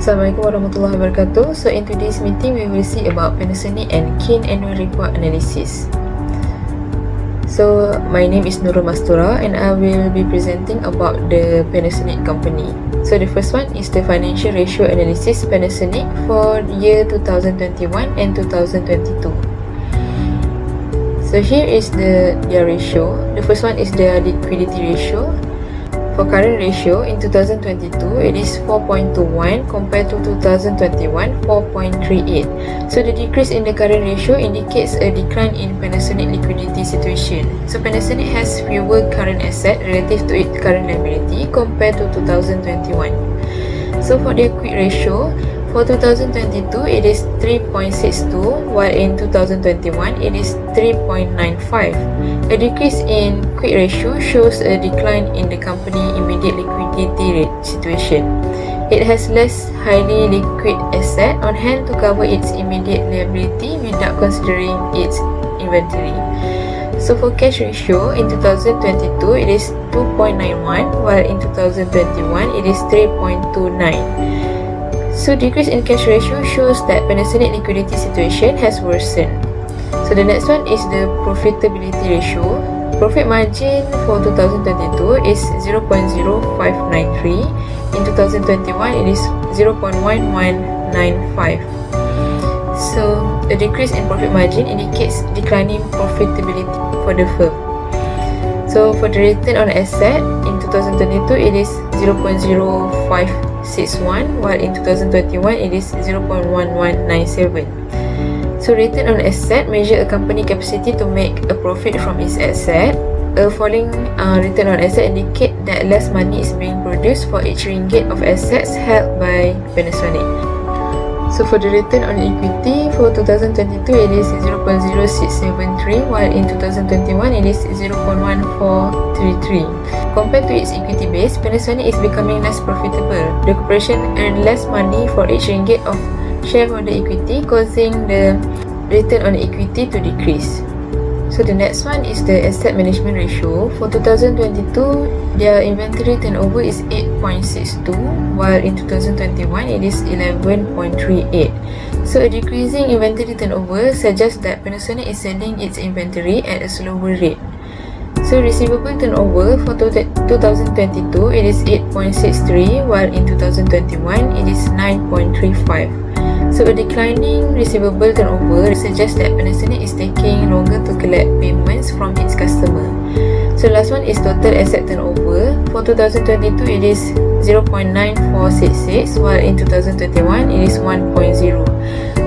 Assalamualaikum warahmatullahi wabarakatuh. So in today's meeting, we will see about Panasonic and Kin annual report analysis. So my name is Nurul Mastura and I will be presenting about the Panasonic company. So the first one is the financial ratio analysis Panasonic for year 2021 and 2022. So here is their ratio. The first one is their liquidity ratio. For current ratio, in 2022, it is 4.21 compared to 2021, 4.38. So the decrease in the current ratio indicates a decline in Panasonic liquidity situation. So Panasonic has fewer current asset relative to its current liability compared to 2021. So for their quick ratio, for 2022, it is 3.62, while in 2021, it is 3.95. A decrease in quick ratio shows a decline in the company immediate liquidity rate situation. It has less highly liquid asset on hand to cover its immediate liability without considering its inventory. So for cash ratio, in 2022, it is 2.91, while in 2021, it is 3.29. So decrease in cash ratio shows that Panasonic liquidity situation has worsened. So the next one is the profitability ratio. Profit margin for 2022 is 0.0593. In 2021, it is 0.1195. So a decrease in profit margin indicates declining profitability for the firm. So for the return on asset, in 2022, it is 0.0561, while in 2021 it is 0.1197. So return on asset measure a company capacity to make a profit from its asset. A falling return on asset indicate that less money is being produced for each ringgit of assets held by Panasonic. So for the return on equity for 2022, it is 0.0673, while in 2021 it is 0.1433. Compared to its equity base, Panasonic is becoming less profitable. The corporation earned less money for each ringgit of shareholder equity, causing the return on equity to decrease. So the next one is the asset management ratio. For 2022, their inventory turnover is 8.62, while in 2021 it is 11.38. So a decreasing inventory turnover suggests that Panasonic is selling its inventory at a slower rate. So receivable turnover for 2022, it is 8.63, while in 2021 it is 9.35. So a declining receivable turnover suggests that Panasonic is taking longer to collect payments from its customer. So last one is total asset turnover. For 2022, it is 0.9466, while in 2021, it is 1.0.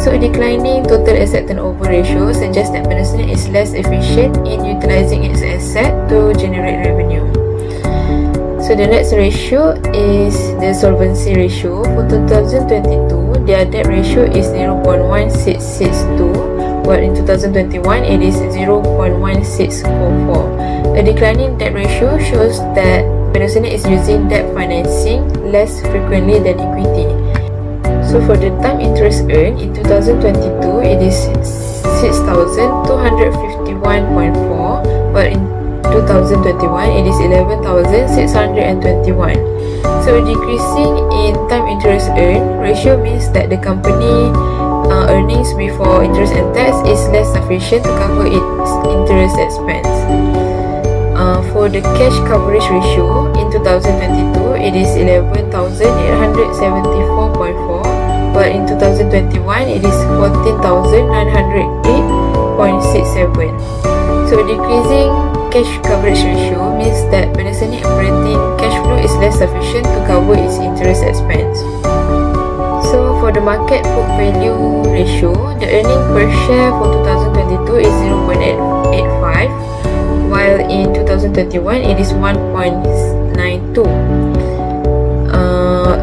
So a declining total asset turnover ratio suggests that Panasonic is less efficient in utilizing its asset to generate revenue. So the next ratio is the solvency ratio. For 2022, their debt ratio is 0.1662, while in 2021 it is 0.1644. A declining debt ratio shows that Panasonic is using debt financing less frequently than equity. So for the time interest earned in 2022, it is 6,251.4, while in 2021 it is 11,621. So decreasing in time interest earned ratio means that the company earnings before interest and tax is less sufficient to cover its interest expense. For the cash coverage ratio in 2022, it is 11,874.4, while in 2021 it is 14,908.67. So decreasing cash coverage ratio means that Panasonic operating cash flow is less sufficient to cover its interest expense. So for the market book value ratio, the earning per share for 2022 is 0.885, while in 2021 it is 1.92.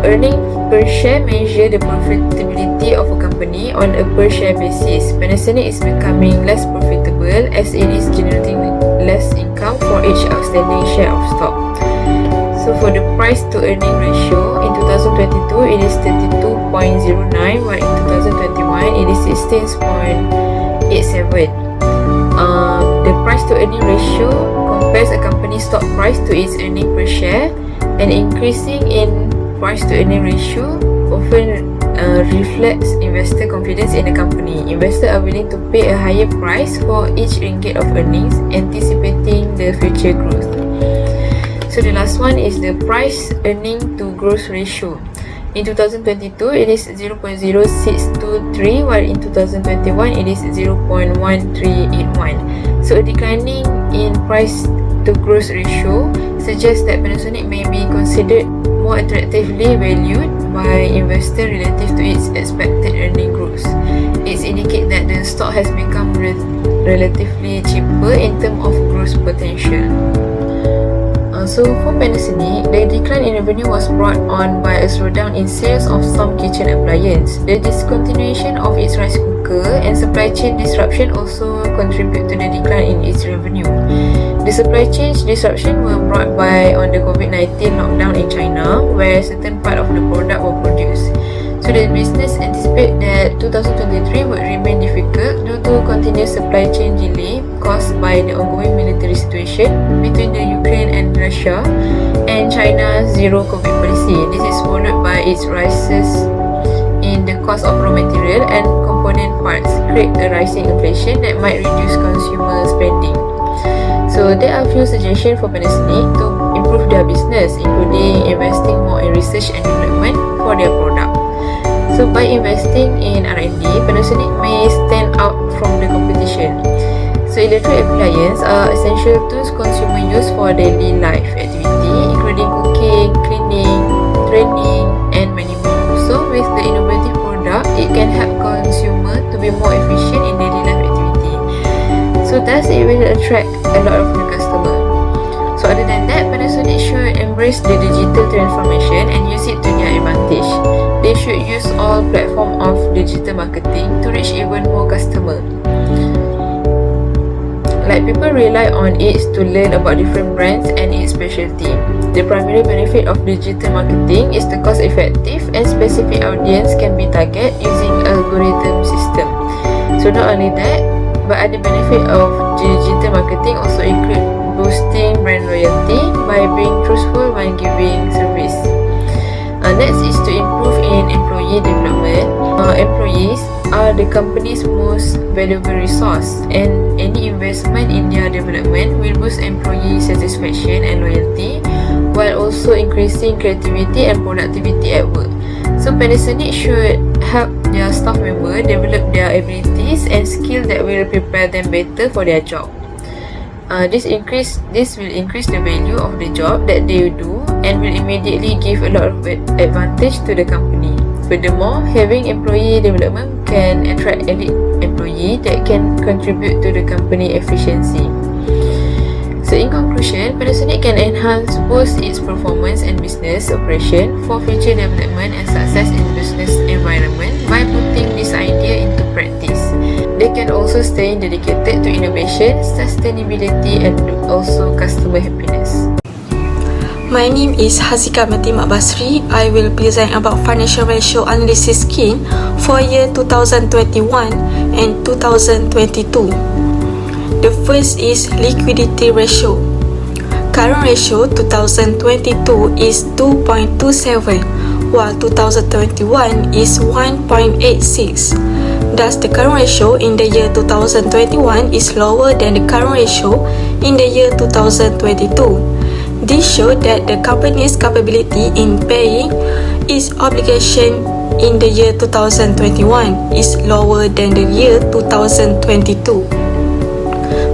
Earning per share measure the profitability of a company on a per share basis. Panasonic is becoming less profitable as it is generating less income for each outstanding share of stock. So for the price to earning ratio in 2022, it is 32.09, while in 2021 it is 16.87. The price to earning ratio compares a company's stock price to its earning per share, and increasing in price to earning ratio often reflects investor confidence in the company. Investors are willing to pay a higher price for each ringgit of earnings, anticipating the future growth. So the last one is the price earning to growth ratio. In 2022, it is 0.0623, while in 2021, it is 0.1381. So a declining in price to growth ratio suggests that Panasonic may be considered more attractively valued by investors relative to its expected earning growth. It indicates that the stock has become relatively cheaper in terms of growth potential. So for Panasonic, the decline in revenue was brought on by a slowdown in sales of some kitchen appliances. The discontinuation of its rice cooker and supply chain disruption also contribute to the decline in its revenue. The supply chain disruption were brought by on the COVID-19 lockdown in China, where certain part of the product were produced. So the business anticipate that 2023 would remain difficult due to continuous supply chain delay caused by the ongoing military situation between the Ukraine and Russia and China's zero COVID policy. This is followed by its rises in the cost of raw material and component parts, create a rising inflation that might reduce consumer spending. So there are a few suggestions for Panasonic to improve their business, including investing more in research and development for their product. So by investing in R&D, Panasonic may stand out from the competition. So electric appliances are essential tools consumer use for daily life activity, including cooking, cleaning, training, and many more. So with the innovative product, it can help consumer to be more efficient in daily life activity. So thus it will attract a lot of new customers. So other than that, Panasonic should embrace the digital transformation and use it to their advantage. They should use all platforms of digital marketing to reach even more customers. Like people rely on it to learn about different brands and its specialty. The primary benefit of digital marketing is the cost-effective and specific audience can be targeted using algorithm system. So not only that, but other benefit of digital marketing also include boosting brand loyalty by being truthful when giving service. Next is to improve in employee development. Employees are the company's most valuable resource, and any investment in their development will boost employee satisfaction and loyalty, while also increasing creativity and productivity at work. So Panasonic should help their staff members develop their abilities and skills that will prepare them better for their job. This will increase the value of the job that they do and will immediately give a lot of advantage to the company. Furthermore, having employee development can attract elite employees that can contribute to the company efficiency. So in conclusion, Panasonic can enhance both its performance and business operation for future development and success in business environment by putting this idea into practice. They can also stay dedicated to innovation, sustainability, and also customer happiness. My name is Hazika Matima Basri. I will present about financial ratio analysis scheme for year 2021 and 2022. The first is liquidity ratio. Current ratio 2022 is 2.27, while 2021 is 1.86. Thus, the current ratio in the year 2021 is lower than the current ratio in the year 2022. This shows that the company's capability in paying its obligation in the year 2021 is lower than the year 2022,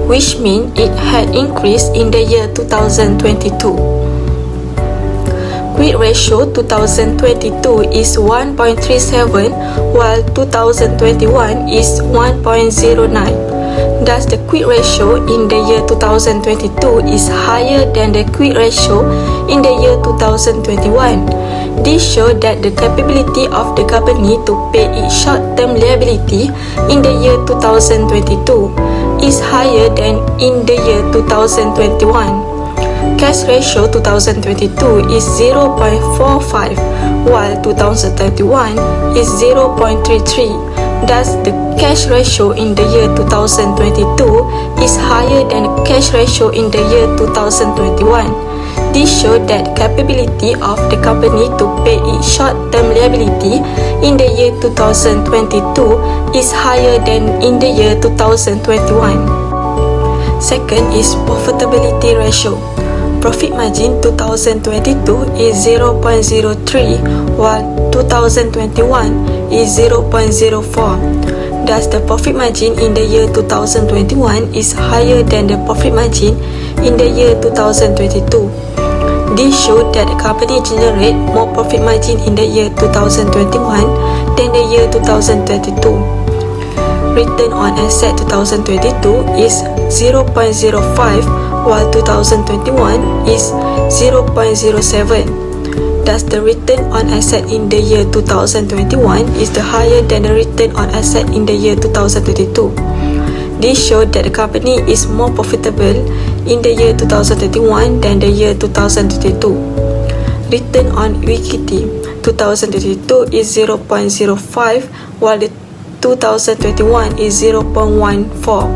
which means it had increased in the year 2022. Quick ratio 2022 is 1.37, while 2021 is 1.09. Thus, the quick ratio in the year 2022 is higher than the quick ratio in the year 2021. This shows that the capability of the company to pay its short-term liability in the year 2022 is higher than in the year 2021. Cash ratio 2022 is 0.45, while 2021 is 0.33. Thus, the cash ratio in the year 2022 is higher than the cash ratio in the year 2021. This showed that capability of the company to pay its short-term liability in the year 2022 is higher than in the year 2021. Second is profitability ratio. Profit margin 2022 is 0.03 while 2021 is 0.04. Thus, the profit margin in the year 2021 is higher than the profit margin in the year 2022. This showed that the company generate more profit margin in the year 2021 than the year 2022. Return on asset 2022 is 0.05 while 2021 is 0.07. Thus, the return on asset in the year 2021 is the higher than the return on asset in the year 2022. This showed that the company is more profitable in the year 2021 than the year 2022. Return on equity 2022 is 0.05 while the 2021 is 0.14.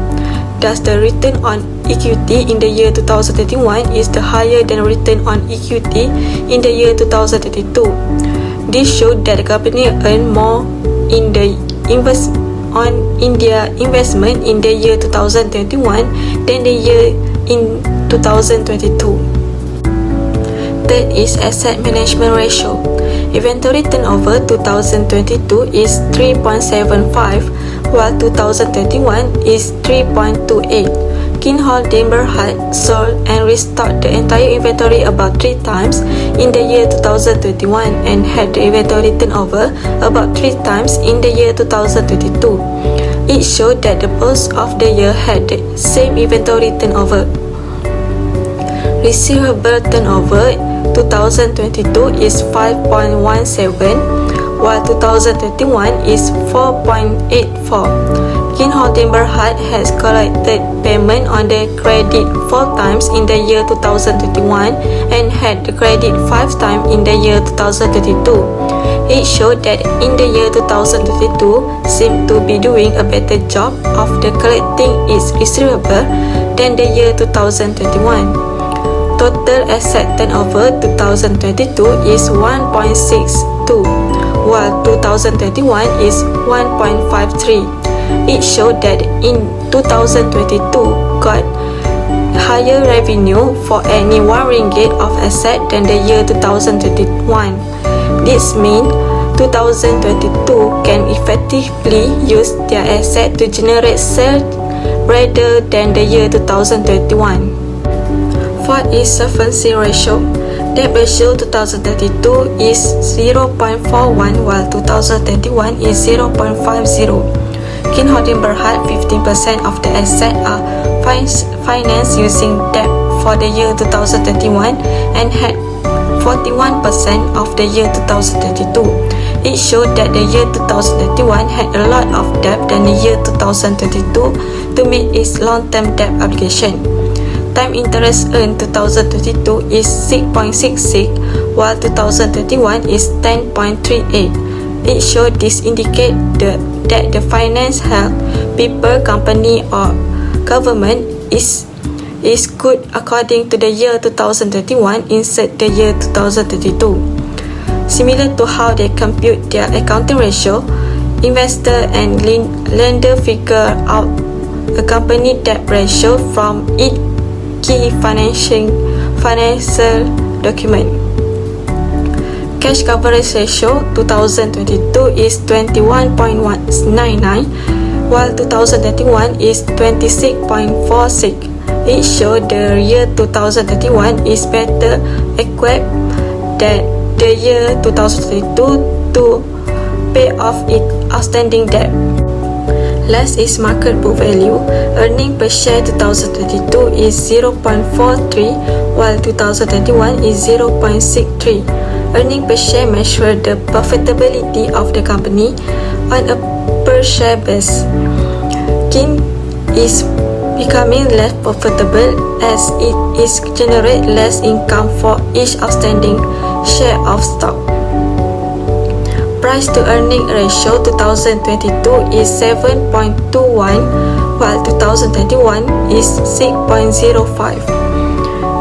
Thus, the return on equity in the year 2021 is the higher than return on equity in the year 2022. This showed that the company earned more in their investment in the year 2021 than the year in 2022. Third is asset management ratio. Inventory turnover 2022 is 3.75 while 2021 is 3.28. Kinhold Timber had sold and restocked the entire inventory about 3 times in the year 2021 and had the inventory turnover about 3 times in the year 2022. It showed that the both of the year had the same inventory turnover. Receivable turnover 2022 is 5.17 while 2021 is 4.84. Kinhold Timber Hut has collected payment on the credit 4 times in the year 2021 and had the credit 5 times in the year 2022. It showed that in the year 2022 seemed to be doing a better job of the collecting its receivable than the year 2021. Total asset turnover 2022 is 1.62 while 2021 is 1.53. It showed that in 2022 got higher revenue for any 1 ringgit of asset than the year 2021. This means 2022 can effectively use their asset to generate sales rather than the year 2021. Fourth is solvency ratio. Debt ratio 2032 is 0.41 while 2021 is 0.50. Kinhold Timber Hut 15% of the assets are financed using debt for the year 2021 and had 41% of the year 2022. It showed that the year 2021 had a lot of debt than the year 2022 to meet its long-term debt obligation. Time interest earned 2022 is 6.66 while 2021 is 10.38. It showed this indicate that the finance help people, company or government is good according to the year 2021 instead the year 2032. Similar to how they compute their accounting ratio, investor and lender figure out a company debt ratio from each key financial document. Cash coverage ratio 2022 is 21.199 while 2021 is 26.46. It showed the year 2021 is better equipped than the year 2022 to pay off its outstanding debt. Last is market book value. Earning per share 2022 is 0.43 while 2021 is 0.63. Earning per share measure the profitability of the company on a per share basis. Kin is becoming less profitable as it is generate less income for each outstanding share of stock. Price to earning ratio 2022 is 7.21 while 2021 is 6.05.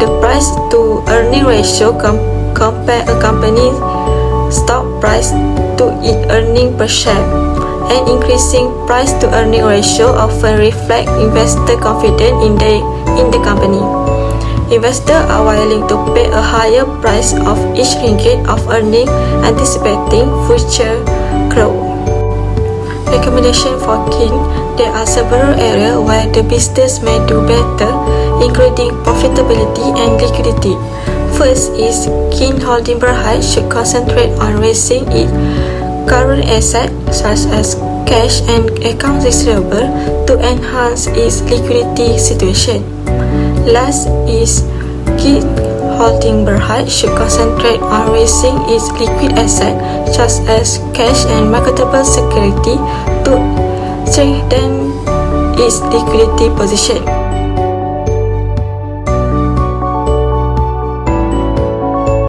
The price price to earning ratio compare a company's stock price to its earning per share. An increasing price to earning ratio often reflect investor confidence in the company. Investors are willing to pay a higher price of each ringgit of earning, anticipating future growth. Recommendation for KIN: there are several areas where the business may do better, including profitability and liquidity. First is KIN Holding Berhad should concentrate on raising its current assets such as cash and accounts receivable to enhance its liquidity situation. Last is KIN Holding Berhad should concentrate on raising its liquid assets such as cash and marketable security to strengthen its liquidity position.